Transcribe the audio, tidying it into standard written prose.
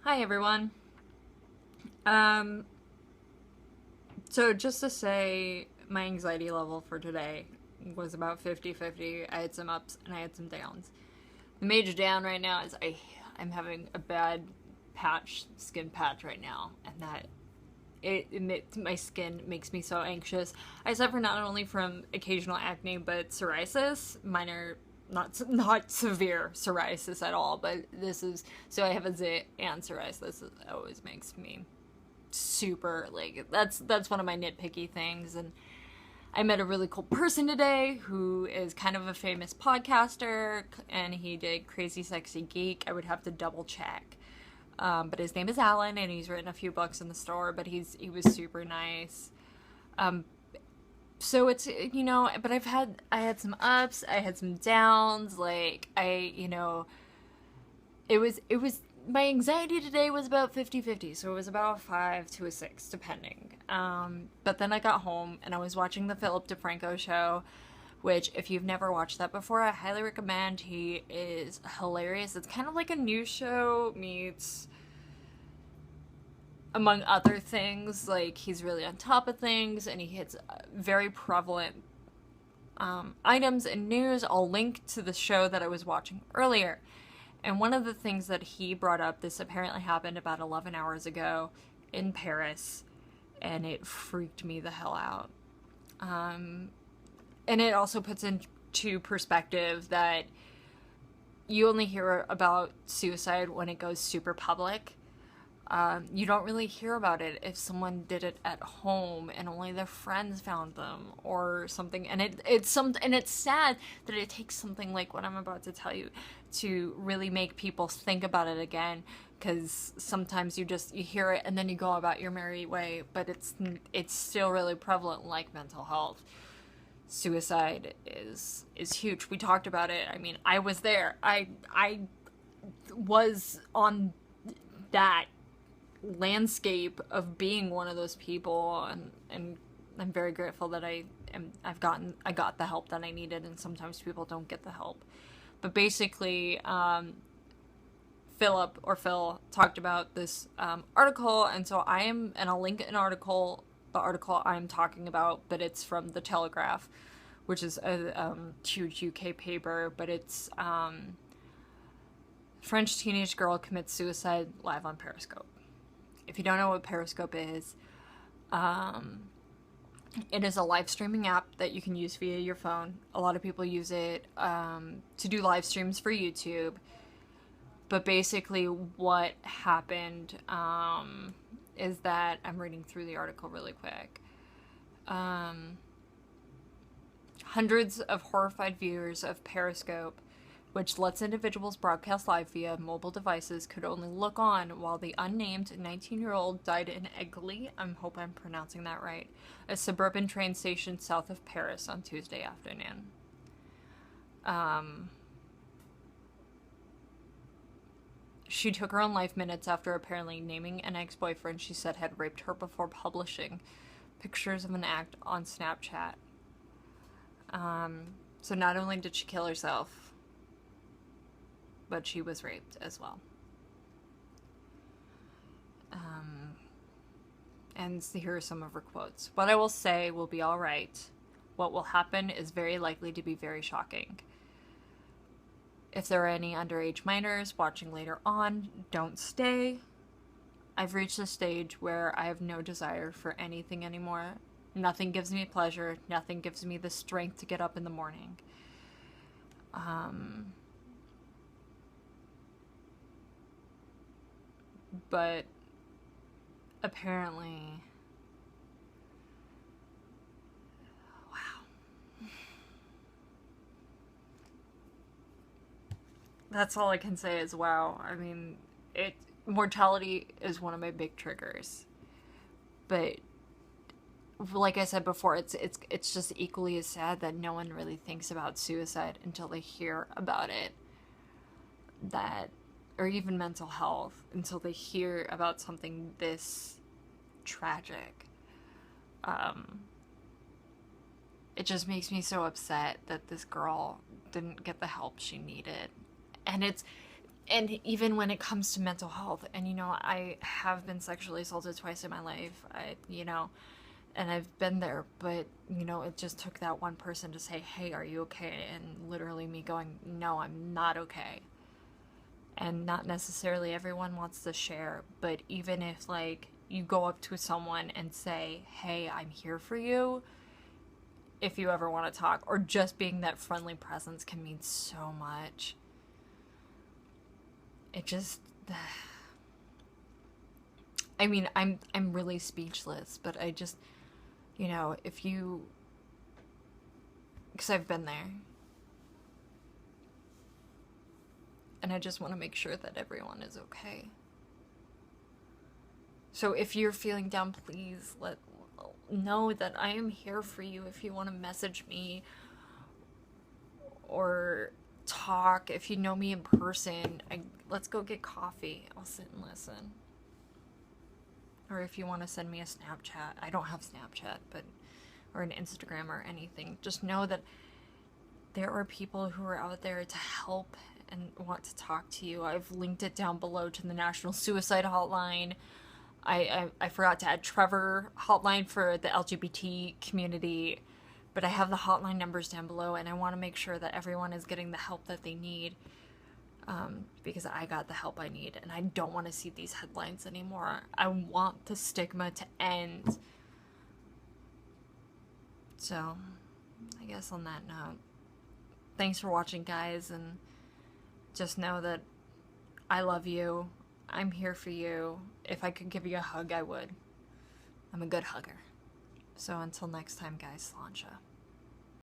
Hi everyone. Um, so just to say, my anxiety level for today was about 50-50. I had some ups and I had some downs. The major down right now is I'm having a bad skin patch right now, and that my skin makes me so anxious. I suffer not only from occasional acne but psoriasis, minor, not severe psoriasis at all, but this is so I have a zit and psoriasis. It always makes me super, like, that's one of my nitpicky things. And I met a really cool person today who is kind of a famous podcaster, and he did Crazy Sexy Geek. I would have to double check. But his name is Alan, and he's written a few books in the store, but he was super nice. Um, so it's, but I had some ups, I had some downs, like, it was my anxiety today was about 50-50, so it was about a 5 to a 6 depending. But then I got home and I was watching the Philip DeFranco show, which, if you've never watched that before, I highly recommend. He is hilarious. It's kind of like a news show meets, among other things, like, he's really on top of things and he hits very prevalent items in news. I'll link to the show that I was watching earlier. And one of the things that he brought up, this apparently happened about 11 hours ago in Paris, and it freaked me the hell out. And it also puts into perspective that you only hear about suicide when it goes super public. You don't really hear about it if someone did it at home and only their friends found them or something. And it's sad that it takes something like what I'm about to tell you to really make people think about it again. Because sometimes you hear it and then you go about your merry way, but it's still really prevalent, like mental health. Suicide is huge. We talked about it. I mean, I was there. I was on that landscape of being one of those people, and I'm very grateful that I got the help that I needed, and sometimes people don't get the help. But basically, Phil talked about this article, and so I'll link the article I'm talking about, but it's from the Telegraph, which is a huge UK paper, but it's French teenage girl commits suicide live on Periscope. If you don't know what Periscope is, it is a live streaming app that you can use via your phone. A lot of people use it to do live streams for YouTube. But basically what happened is that, I'm reading through the article really quick. Hundreds of horrified viewers of Periscope, which lets individuals broadcast live via mobile devices, could only look on while the unnamed 19-year-old died in Egli, I hope I'm pronouncing that right, a suburban train station south of Paris on Tuesday afternoon. She took her own life minutes after apparently naming an ex-boyfriend she said had raped her before publishing pictures of an act on Snapchat. So not only did she kill herself, but she was raped as well. And here are some of her quotes. What I will say will be all right. What will happen is very likely to be very shocking. If there are any underage minors watching later on, don't stay. I've reached a stage where I have no desire for anything anymore. Nothing gives me pleasure. Nothing gives me the strength to get up in the morning. But apparently, wow. That's all I can say is wow. I mean, mortality is one of my big triggers. But like I said before, it's just equally as sad that no one really thinks about suicide until they hear about it. That, or even mental health, until they hear about something this tragic. It just makes me so upset that this girl didn't get the help she needed. And And even when it comes to mental health, and you know, I have been sexually assaulted twice in my life, and I've been there, but you know, it just took that one person to say, hey, are you okay? And literally me going, no, I'm not okay. And not necessarily everyone wants to share, but even if like you go up to someone and say, hey, I'm here for you, if you ever want to talk, or just being that friendly presence can mean so much. It just, I mean, I'm really speechless, but I just, you know, if you, because I've been there, and I just want to make sure that everyone is okay. So if you're feeling down, please know that I am here for you. If you want to message me or talk, if you know me in person, let's go get coffee. I'll sit and listen. Or if you want to send me a Snapchat, I don't have Snapchat, but or an Instagram or anything, just know that there are people who are out there to help and want to talk to you. I've linked it down below to the National Suicide Hotline. I forgot to add Trevor Hotline for the LGBT community, but I have the hotline numbers down below, and I want to make sure that everyone is getting the help that they need, because I got the help I need, and I don't want to see these headlines anymore. I want the stigma to end. So, I guess on that note, thanks for watching, guys, and just know that I love you. I'm here for you. If I could give you a hug, I would. I'm a good hugger. So until next time, guys, Sláinte.